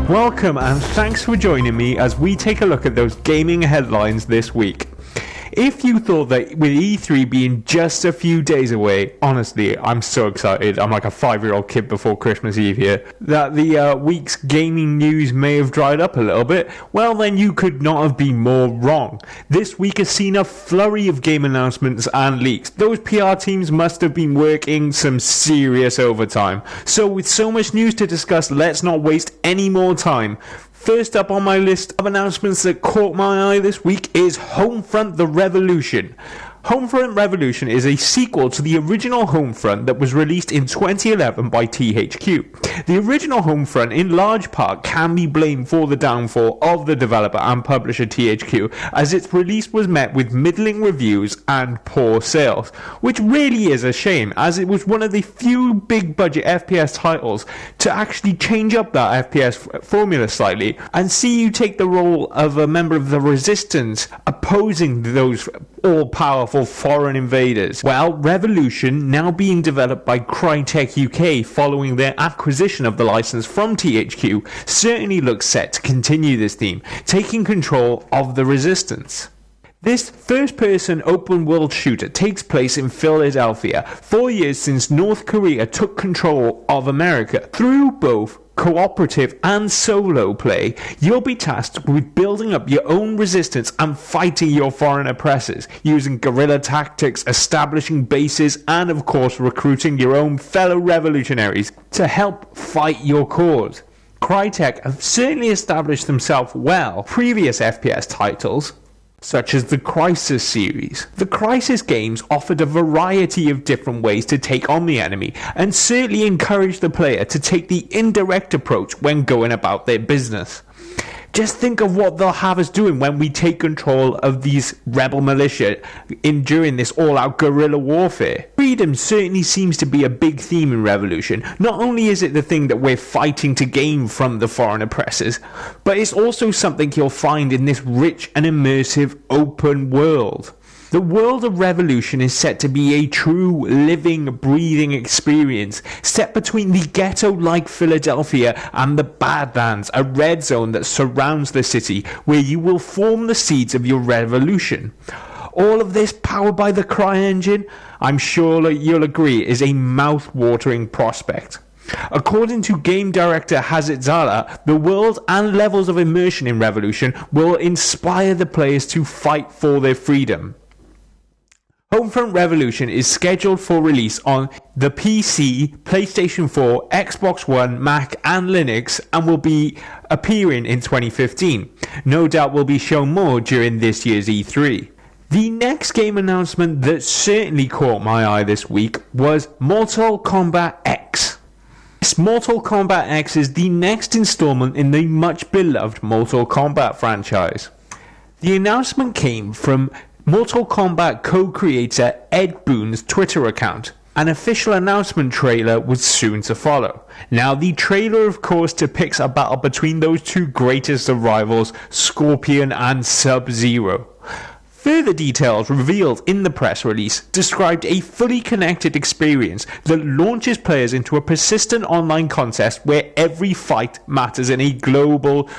Welcome and thanks for joining me as we take a look at those gaming headlines this week. If you thought that with E3 being just a few days away, honestly, I'm so excited. I'm like a 5-year-old kid before Christmas Eve here. That the week's gaming news may have dried up a little bit, well then you could not have been more wrong. This week has seen a flurry of game announcements and leaks. Those PR teams must have been working some serious overtime. So with so much news to discuss, let's not waste any more time. First up on my list of announcements that caught my eye this week is Homefront The Revolution. Homefront Revolution is a sequel to the original Homefront that was released in 2011 by THQ. The original Homefront in large part can be blamed for the downfall of the developer and publisher THQ, as its release was met with middling reviews and poor sales, which really is a shame, as it was one of the few big budget FPS titles to actually change up that FPS formula slightly and see you take the role of a member of the Resistance opposing those all-powerful foreign invaders. Well, Revolution, now being developed by Crytek UK following their acquisition of the license from THQ, certainly looks set to continue this theme, taking control of the Resistance. This first-person open-world shooter takes place in Philadelphia, 4 years since North Korea took control of America. Through both cooperative and solo play, you'll be tasked with building up your own resistance and fighting your foreign oppressors, using guerrilla tactics, establishing bases, and of course recruiting your own fellow revolutionaries to help fight your cause. Crytek have certainly established themselves well. Previous FPS titles, such as the Crysis series. The Crysis games offered a variety of different ways to take on the enemy, and certainly encouraged the player to take the indirect approach when going about their business. Just think of what they'll have us doing when we take control of these rebel militia during this all-out guerrilla warfare. Freedom certainly seems to be a big theme in Revolution. Not only is it the thing that we're fighting to gain from the foreign oppressors, but it's also something you'll find in this rich and immersive open world. The world of Revolution is set to be a true, living, breathing experience, set between the ghetto-like Philadelphia and the Badlands, a red zone that surrounds the city, where you will form the seeds of your revolution. All of this powered by the CryEngine, I'm sure you'll agree, is a mouth-watering prospect. According to game director Hazit Zala, the world and levels of immersion in Revolution will inspire the players to fight for their freedom. Homefront Revolution is scheduled for release on the PC, PlayStation 4, Xbox One, Mac and Linux, and will be appearing in 2015. No doubt will be shown more during this year's E3. The next game announcement that certainly caught my eye this week was Mortal Kombat X. Mortal Kombat X is the next installment in the much beloved Mortal Kombat franchise. The announcement came from Mortal Kombat co-creator Ed Boon's Twitter account. An official announcement trailer was soon to follow. Now, the trailer of course depicts a battle between those two greatest of rivals, Scorpion and Sub-Zero. Further details revealed in the press release described a fully connected experience that launches players into a persistent online contest where every fight matters in a global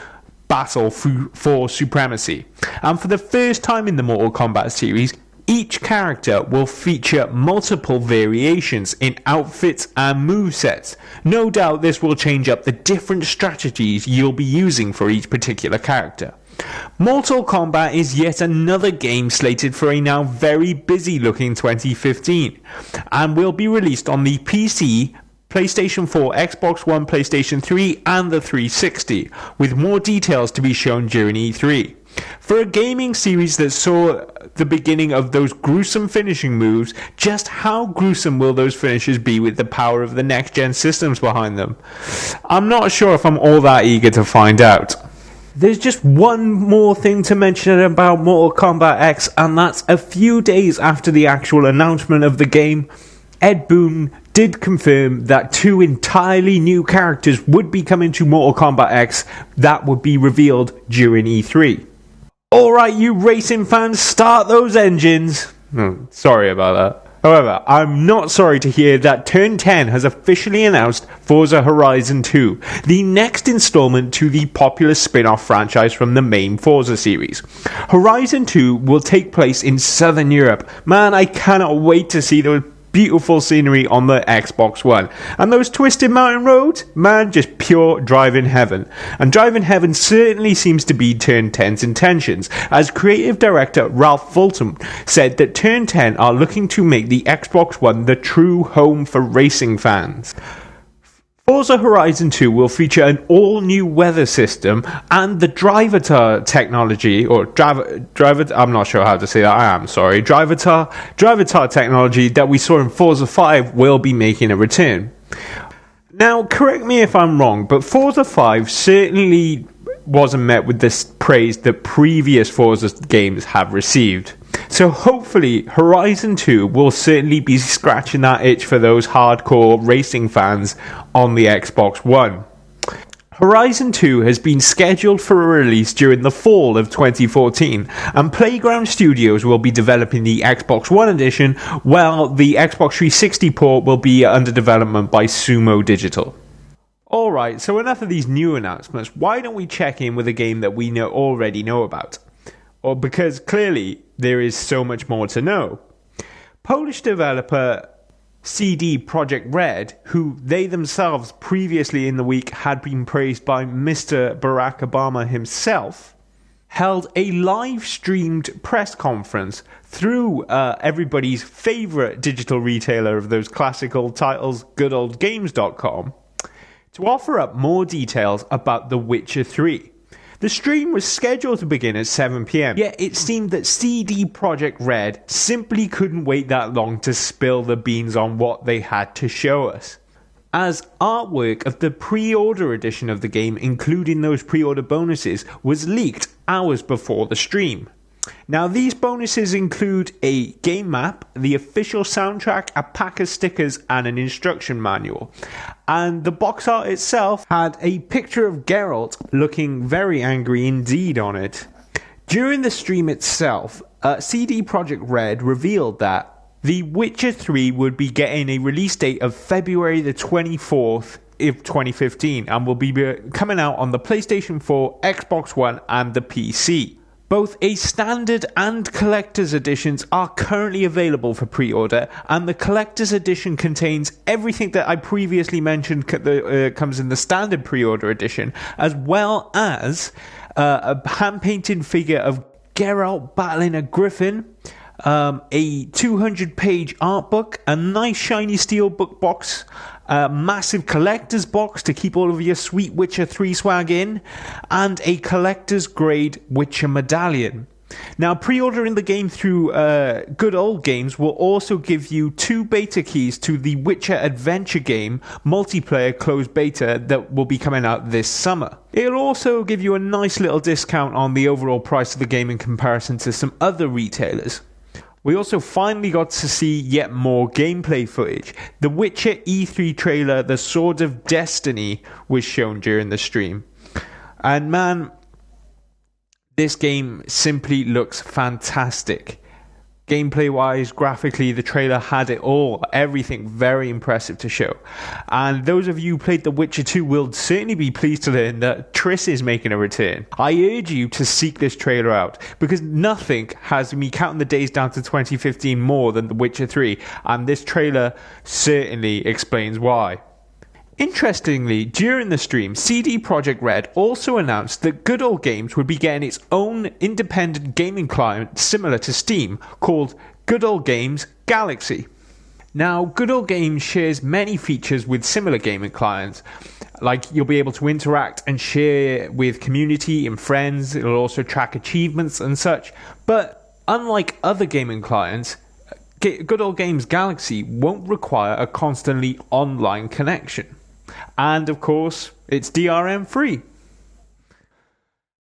battle for supremacy. And for the first time in the Mortal Kombat series, each character will feature multiple variations in outfits and movesets. No doubt this will change up the different strategies you'll be using for each particular character. Mortal Kombat is yet another game slated for a now very busy looking 2015 and will be released on the PC, PlayStation 4, Xbox One, PlayStation 3 and the 360, with more details to be shown during E3. For a gaming series that saw the beginning of those gruesome finishing moves, just how gruesome will those finishes be with the power of the next-gen systems behind them? I'm not sure if I'm all that eager to find out. There's just one more thing to mention about Mortal Kombat X, and that's a few days after the actual announcement of the game, Ed Boon did confirm that 2 entirely new characters would be coming to Mortal Kombat X that would be revealed during E3. Alright, you racing fans, start those engines. Sorry about that. However, I'm not sorry to hear that Turn 10 has officially announced Forza Horizon 2, the next installment to the popular spin-off franchise from the main Forza series. Horizon 2 will take place in Southern Europe. Man, I cannot wait to see those beautiful scenery on the Xbox One. And those twisted mountain roads, man, just pure driving heaven. And driving heaven certainly seems to be Turn 10's intentions, as creative director Ralph Fulton said that Turn 10 are looking to make the Xbox One the true home for racing fans. Forza Horizon 2 will feature an all-new weather system and the Drivatar technology, or I'm not sure how to say that, Drivatar technology that we saw in Forza 5 will be making a return. Now, correct me if I'm wrong, but Forza 5 certainly wasn't met with this praise that previous Forza games have received. So hopefully Horizon 2 will certainly be scratching that itch for those hardcore racing fans on the Xbox One. Horizon 2 has been scheduled for a release during the fall of 2014, and Playground Studios will be developing the Xbox One edition, while the Xbox 360 port will be under development by Sumo Digital. Alright, so enough of these new announcements. Why don't we check in with a game that we already know about? Or because clearly there is so much more to know. Polish developer CD Projekt Red, who they themselves previously in the week had been praised by Mr. Barack Obama himself, held a live-streamed press conference through everybody's favourite digital retailer of those classical titles, goodoldgames.com, to offer up more details about The Witcher 3. The stream was scheduled to begin at 7 PM, yet it seemed that CD Projekt Red simply couldn't wait that long to spill the beans on what they had to show us, as artwork of the pre-order edition of the game, including those pre-order bonuses, was leaked hours before the stream. Now, these bonuses include a game map, the official soundtrack, a pack of stickers, and an instruction manual. And the box art itself had a picture of Geralt looking very angry indeed on it. During the stream itself, CD Projekt Red revealed that The Witcher 3 would be getting a release date of February the 24th of 2015 and will be coming out on the PlayStation 4, Xbox One, and the PC. Both a standard and collector's editions are currently available for pre-order, and the collector's edition contains everything that I previously mentioned that comes in the standard pre-order edition, as well as a hand-painted figure of Geralt battling a griffin, a 200-page art book, a nice shiny steel book box, a massive collector's box to keep all of your sweet Witcher 3 swag in, and a collector's grade Witcher medallion. Now, pre-ordering the game through Good Old Games will also give you 2 beta keys to the Witcher adventure game multiplayer closed beta that will be coming out this summer. It'll also give you a nice little discount on the overall price of the game in comparison to some other retailers. We also finally got to see yet more gameplay footage. The Witcher E3 trailer, The Sword of Destiny, was shown during the stream. And man, this game simply looks fantastic. Gameplay-wise, graphically, the trailer had it all. Everything very impressive to show. And those of you who played The Witcher 2 will certainly be pleased to learn that Triss is making a return. I urge you to seek this trailer out, because nothing has me counting the days down to 2015 more than The Witcher 3, and this trailer certainly explains why. Interestingly, during the stream, CD Projekt Red also announced that Good Old Games would be getting its own independent gaming client similar to Steam, called Good Old Games Galaxy. Now, Good Old Games shares many features with similar gaming clients, like you'll be able to interact and share with community and friends. It'll also track achievements and such, but unlike other gaming clients, Good Old Games Galaxy won't require a constantly online connection. And of course, it's DRM free.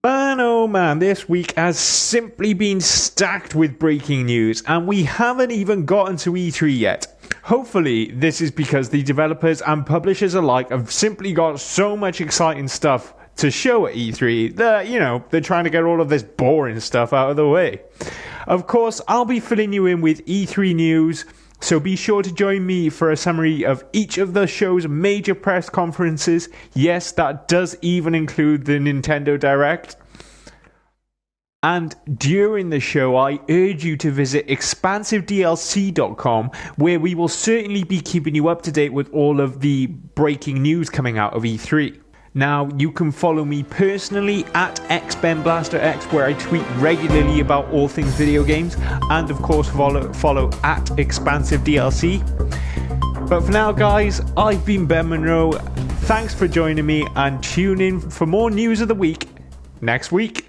Man, oh man, this week has simply been stacked with breaking news, and we haven't even gotten to E3 yet. Hopefully, this is because the developers and publishers alike have simply got so much exciting stuff to show at E3 that, they're trying to get all of this boring stuff out of the way. Of course, I'll be filling you in with E3 news, So be sure to join me for a summary of each of the show's major press conferences. Yes, that does even include the Nintendo Direct. And during the show, I urge you to visit expansivedlc.com, where we will certainly be keeping you up to date with all of the breaking news coming out of E3. Now, you can follow me personally at xbenblasterx, where I tweet regularly about all things video games, and of course follow at expansivedlc. But for now, guys, I've been Ben Monroe. Thanks for joining me, and tune in for more news of the week next week.